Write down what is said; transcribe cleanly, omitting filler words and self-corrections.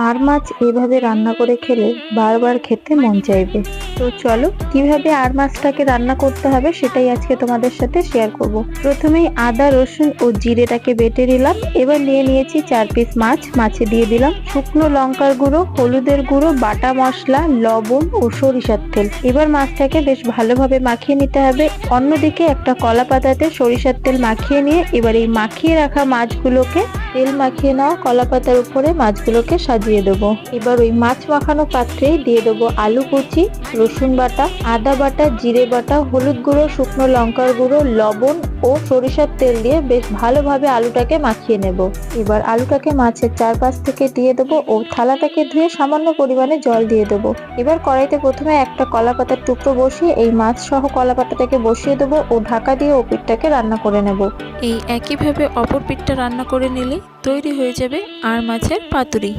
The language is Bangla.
আর মাছ এভাবে রান্না করে খেলে বারবার খেতে মন চাইবে। তো চলো কিভাবে আর মাছটাকে রান্না করতে হবে সেটাই আজকে তোমাদের সাথে শেয়ার করব। প্রথমেই আদা রসুন ও জিরেটাকে বেটে নিলাম। এবার নিয়ে নিয়েছি 4 পিস মাছ। মাছে দিয়ে দিলাম শুকনো লঙ্কার গুঁড়ো, হলুদের গুঁড়ো, বাটা মশলা, লবণ ও সরিষার তেল। এবার মাছটাকে বেশ ভালোভাবে মাখিয়ে নিতে হবে। অন্যদিকে একটা কলা পাতাতে সরিষার তেল মাখিয়ে নিয়ে এবার এই মাখিয়ে রাখা মাছগুলোকে তেল মাখিয়ে নেওয়া কলা পাতার উপরে মাছগুলোকে সাজিয়ে দেবো। এবার ওই মাছ মাখানো পাত্রে দিয়ে দেবো আলু কুচি, রসুন বাটা, আদা বাটা, জিরে বাটা, হলুদ গুঁড়ো, শুকনো লঙ্কার গুঁড়ো, লবণ ও সরিষার তেল দিয়ে বেশ ভালোভাবে আলুটাকে মাখিয়ে নেব। এবার আলুটাকে মাছের চারপাশ থেকে দিয়ে দেবো ও থালাটাকে ধুয়ে সামান্য পরিমাণে জল দিয়ে দেবো। এবার কড়াইতে প্রথমে একটা কলা পাতার টুকরো বসিয়ে এই মাছ সহ কলা পাতাটাকে বসিয়ে দেবো ও ঢাকা দিয়ে ও পিঠটাকে রান্না করে নেব। এই একইভাবে অপর পিঠটা রান্না করে নিলে তৈরি হয়ে যাবে আর মাছের পাতুরি।